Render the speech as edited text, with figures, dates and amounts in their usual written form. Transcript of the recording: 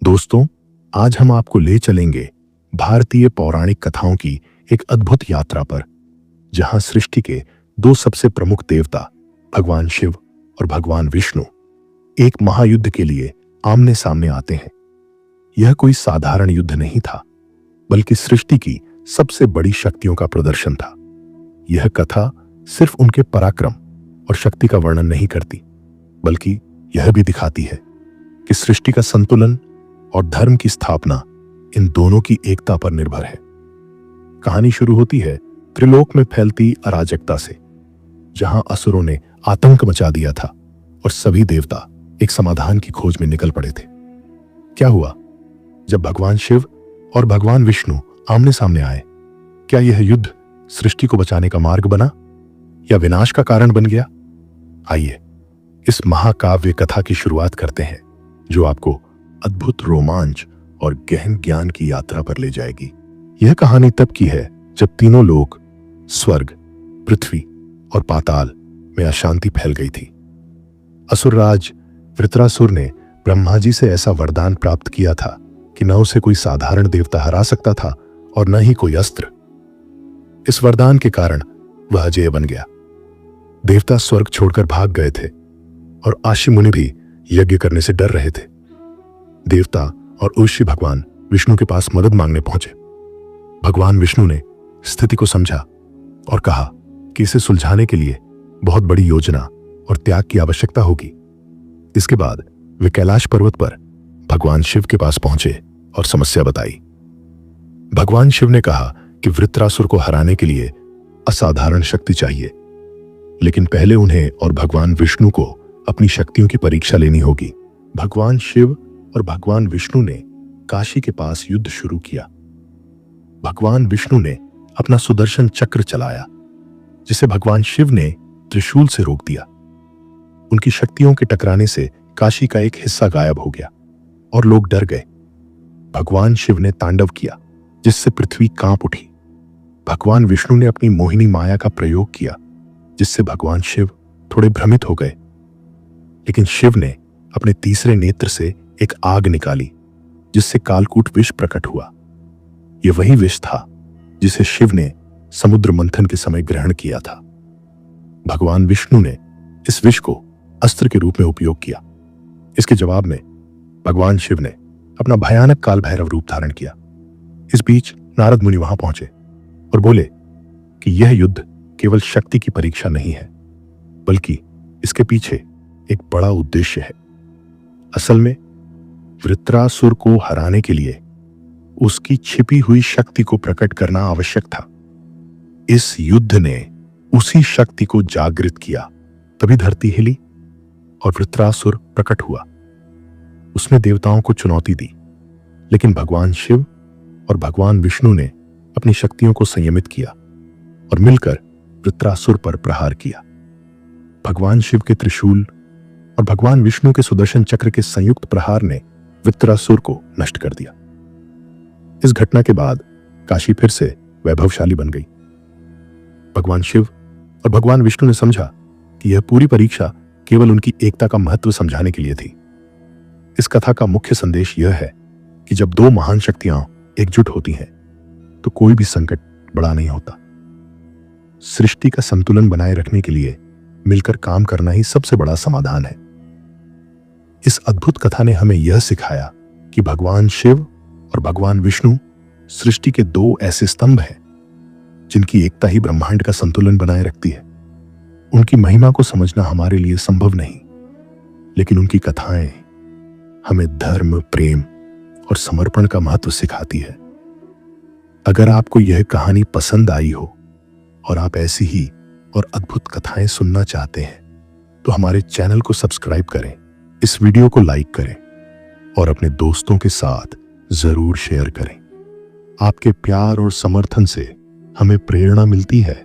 दोस्तों, आज हम आपको ले चलेंगे भारतीय पौराणिक कथाओं की एक अद्भुत यात्रा पर, जहां सृष्टि के दो सबसे प्रमुख देवता भगवान शिव और भगवान विष्णु एक महायुद्ध के लिए आमने सामने आते हैं। यह कोई साधारण युद्ध नहीं था, बल्कि सृष्टि की सबसे बड़ी शक्तियों का प्रदर्शन था। यह कथा सिर्फ उनके पराक्रम और शक्ति का वर्णन नहीं करती, बल्कि यह भी दिखाती है कि सृष्टि का संतुलन और धर्म की स्थापना इन दोनों की एकता पर निर्भर है। कहानी शुरू होती है त्रिलोक में फैलती अराजकता से, जहां असुरों ने आतंक मचा दिया था और सभी देवता एक समाधान की खोज में निकल पड़े थे। क्या हुआ जब भगवान शिव और भगवान विष्णु आमने सामने आए? क्या यह युद्ध सृष्टि को बचाने का मार्ग बना या विनाश का कारण बन गया? आइए इस महाकाव्य कथा की शुरुआत करते हैं, जो आपको अद्भुत रोमांच और गहन ज्ञान की यात्रा पर ले जाएगी। यह कहानी तब की है जब तीनों लोक, स्वर्ग, पृथ्वी और पाताल में अशांति फैल गई थी। असुरराज वृत्रासुर ने ब्रह्मा जी से ऐसा वरदान प्राप्त किया था कि न उसे कोई साधारण देवता हरा सकता था और न ही कोई अस्त्र। इस वरदान के कारण वह अजेय बन गया। देवता स्वर्ग छोड़कर भाग गए थे और आशी मुनि भी यज्ञ करने से डर रहे थे। देवता और ऋषि भगवान विष्णु के पास मदद मांगने पहुंचे। भगवान विष्णु ने स्थिति को समझा और कहा कि इसे सुलझाने के लिए बहुत बड़ी योजना और त्याग की आवश्यकता होगी। इसके बाद वे कैलाश पर्वत पर भगवान शिव के पास पहुंचे और समस्या बताई। भगवान शिव ने कहा कि वृत्रासुर को हराने के लिए असाधारण शक्ति चाहिए, लेकिन पहले उन्हें और भगवान विष्णु को अपनी शक्तियों की परीक्षा लेनी होगी। भगवान शिव और भगवान विष्णु ने काशी के पास युद्ध शुरू किया। भगवान विष्णु ने अपना सुदर्शन चक्र चलाया, जिसे भगवान शिव ने त्रिशूल से रोक दिया। उनकी शक्तियों के टकराने से काशी का एक हिस्सा गायब हो गया और लोग डर गए। भगवान शिव ने तांडव किया, जिससे पृथ्वी कांप उठी। भगवान विष्णु ने अपनी मोहिनी माया का प्रयोग किया, जिससे भगवान शिव थोड़े भ्रमित हो गए। लेकिन शिव ने अपने तीसरे नेत्र से एक आग निकाली, जिससे कालकूट विष प्रकट हुआ। यह वही विष था जिसे शिव ने समुद्र मंथन के समय ग्रहण किया था। भगवान विष्णु ने इस विष को अस्त्र के रूप में उपयोग किया। इसके जवाब में भगवान शिव ने अपना भयानक काल भैरव रूप धारण किया। इस बीच नारद मुनि वहां पहुंचे और बोले कि यह युद्ध केवल शक्ति की परीक्षा नहीं है, बल्कि इसके पीछे एक बड़ा उद्देश्य है। असल में वृत्रासुर को हराने के लिए उसकी छिपी हुई शक्ति को प्रकट करना आवश्यक था। इस युद्ध ने उसी शक्ति को जागृत किया, तभी धरती हिली और वृत्रासुर प्रकट हुआ। उसने देवताओं को चुनौती दी, लेकिन भगवान शिव और भगवान विष्णु ने अपनी शक्तियों को संयमित किया और मिलकर वृत्रासुर पर प्रहार किया। भगवान शिव के त्रिशूल और भगवान विष्णु के सुदर्शन चक्र के संयुक्त प्रहार ने वृत्रासुर को नष्ट कर दिया। इस घटना के बाद काशी फिर से वैभवशाली बन गई। भगवान शिव और भगवान विष्णु ने समझा कि यह पूरी परीक्षा केवल उनकी एकता का महत्व समझाने के लिए थी। इस कथा का मुख्य संदेश यह है कि जब दो महान शक्तियां एकजुट होती हैं, तो कोई भी संकट बड़ा नहीं होता। सृष्टि का संतुलन बनाए रखने के लिए मिलकर काम करना ही सबसे बड़ा समाधान है। इस अद्भुत कथा ने हमें यह सिखाया कि भगवान शिव और भगवान विष्णु सृष्टि के दो ऐसे स्तंभ हैं, जिनकी एकता ही ब्रह्मांड का संतुलन बनाए रखती है। उनकी महिमा को समझना हमारे लिए संभव नहीं, लेकिन उनकी कथाएं हमें धर्म, प्रेम और समर्पण का महत्व सिखाती है। अगर आपको यह कहानी पसंद आई हो और आप ऐसी ही और अद्भुत कथाएं सुनना चाहते हैं, तो हमारे चैनल को सब्सक्राइब करें, इस वीडियो को लाइक करें और अपने दोस्तों के साथ जरूर शेयर करें। आपके प्यार और समर्थन से हमें प्रेरणा मिलती है